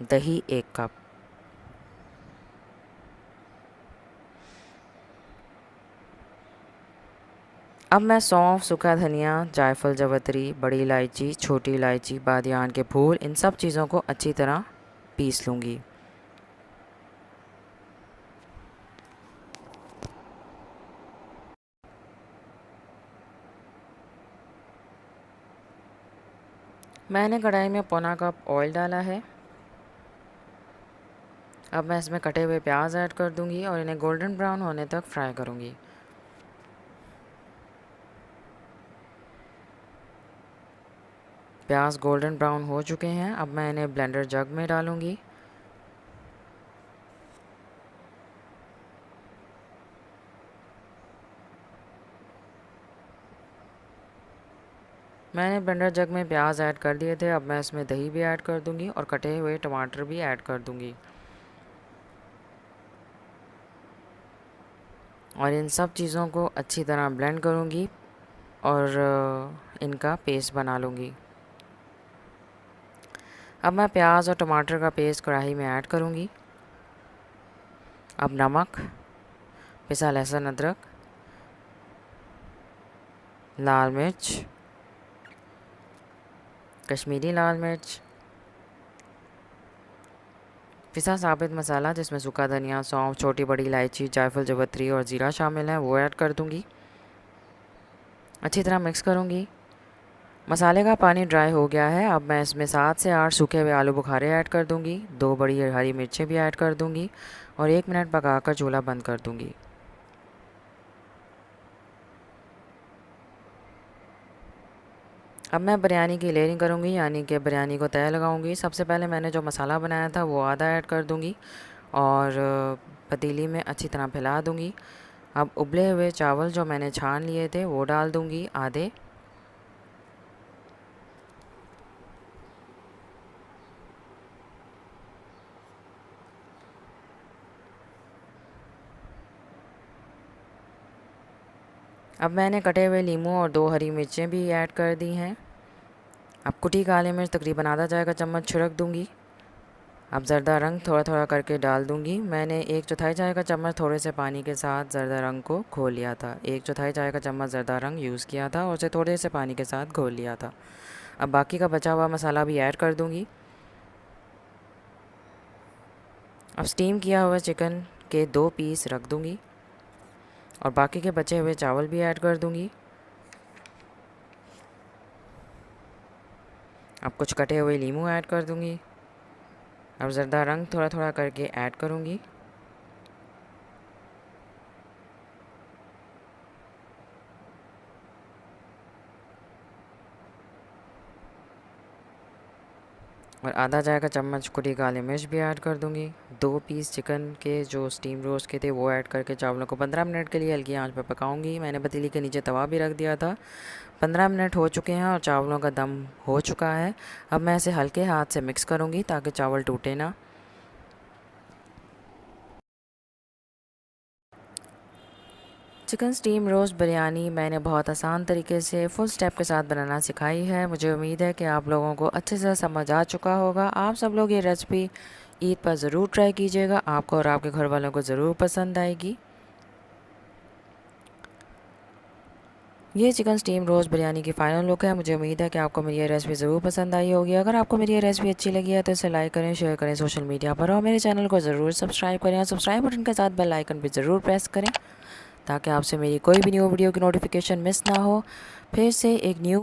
दही 1 कप, अब मैं सौंफ, सूखा धनिया, जायफल, जावित्री, बड़ी इलायची, छोटी इलायची, बादियान के फूल, इन सब चीज़ों को अच्छी तरह पीस लूँगी। मैंने कढ़ाई में पौना कप ऑयल डाला है। अब मैं इसमें कटे हुए प्याज ऐड कर दूंगी और इन्हें गोल्डन ब्राउन होने तक फ्राई करूंगी। प्याज गोल्डन ब्राउन हो चुके हैं। अब मैं इन्हें ब्लेंडर जग में डालूंगी। मैंने ब्लेंडर जग में प्याज ऐड कर दिए थे। अब मैं इसमें दही भी ऐड कर दूंगी और कटे हुए टमाटर भी ऐड कर दूंगी और इन सब चीज़ों को अच्छी तरह ब्लेंड करूंगी और इनका पेस्ट बना लूँगी। अब मैं प्याज और टमाटर का पेस्ट कढ़ाई में ऐड करूँगी। अब नमक, पिसा लहसुन अदरक, लाल मिर्च, कश्मीरी लाल मिर्च, पिसा साबित मसाला जिसमें सूखा धनिया, सौंफ, छोटी बड़ी इलायची, जायफल, जावित्री और ज़ीरा शामिल है, वो ऐड कर दूँगी। अच्छी तरह मिक्स करूँगी। मसाले का पानी ड्राई हो गया है। अब मैं इसमें 7 से 8 सूखे हुए आलू बुखारे ऐड कर दूँगी, 2 बड़ी हरी मिर्चें भी ऐड कर दूँगी और 1 मिनट पकाकर चूल्हा बंद कर दूँगी। अब मैं बिरयानी की लेयरिंग करूँगी, यानी कि बिरयानी को तय लगाऊँगी। सबसे पहले मैंने जो मसाला बनाया था वो आधा ऐड कर दूँगी और पतीली में अच्छी तरह फैला दूँगी। अब उबले हुए चावल जो मैंने छान लिए थे वो डाल दूँगी आधे। अब मैंने कटे हुए नींबू और 2 हरी मिर्चें भी ऐड कर दी हैं। अब कुटी काली मिर्च तकरीबन आधा चाय का चम्मच छिड़क दूँगी। अब ज़र्दा रंग थोड़ा थोड़ा करके डाल दूँगी। मैंने 1/4 चाय का चम्मच थोड़े से पानी के साथ ज़र्दा रंग को घोल लिया था। 1/4 चाय का चम्मच ज़र्दा रंग यूज़ किया था और उसे थोड़े से पानी के साथ घोल लिया था। अब बाकी का बचा हुआ मसाला भी ऐड कर दूँगी। अब स्टीम किया हुआ चिकन के 2 पीस रख दूँगी और बाकी के बचे हुए चावल भी ऐड कर दूँगी। अब कुछ कटे हुए नींबू ऐड कर दूँगी। अब ज़र्दा रंग थोड़ा थोड़ा करके ऐड करूँगी। और आधा चाय का चम्मच कुटी काली मिर्च भी ऐड कर दूँगी। 2 पीस चिकन के जो स्टीम रोस्ट के थे वो ऐड करके चावलों को 15 मिनट के लिए हल्की आंच पर पकाऊंगी। मैंने पतीली के नीचे तवा भी रख दिया था। 15 मिनट हो चुके हैं और चावलों का दम हो चुका है। अब मैं इसे हल्के हाथ से मिक्स करूँगी ताकि चावल टूटे ना। चिकन स्टीम रोस्ट बिरयानी मैंने बहुत आसान तरीके से फुल स्टेप के साथ बनाना सिखाई है। मुझे उम्मीद है कि आप लोगों को अच्छे से समझ आ चुका होगा। आप सब लोग ये रेसिपी ईद पर ज़रूर ट्राई कीजिएगा। आपको और आपके घर वालों को ज़रूर पसंद आएगी। ये चिकन स्टीम रोस्ट बिरयानी की फ़ाइनल लुक है। मुझे उम्मीद है कि आपको मेरी ये रेसिपी ज़रूर पसंद आई होगी। अगर आपको मेरी ये रेसिपी अच्छी लगी है तो इसे लाइक करें, शेयर करें सोशल मीडिया पर और मेरे चैनल को ज़रूर सब्सक्राइब करें और सब्सक्राइब बटन के साथ बेल आइकन भी ज़रूर प्रेस करें ताकि आपसे मेरी कोई भी न्यू वीडियो की नोटिफिकेशन मिस ना हो। फिर से एक न्यू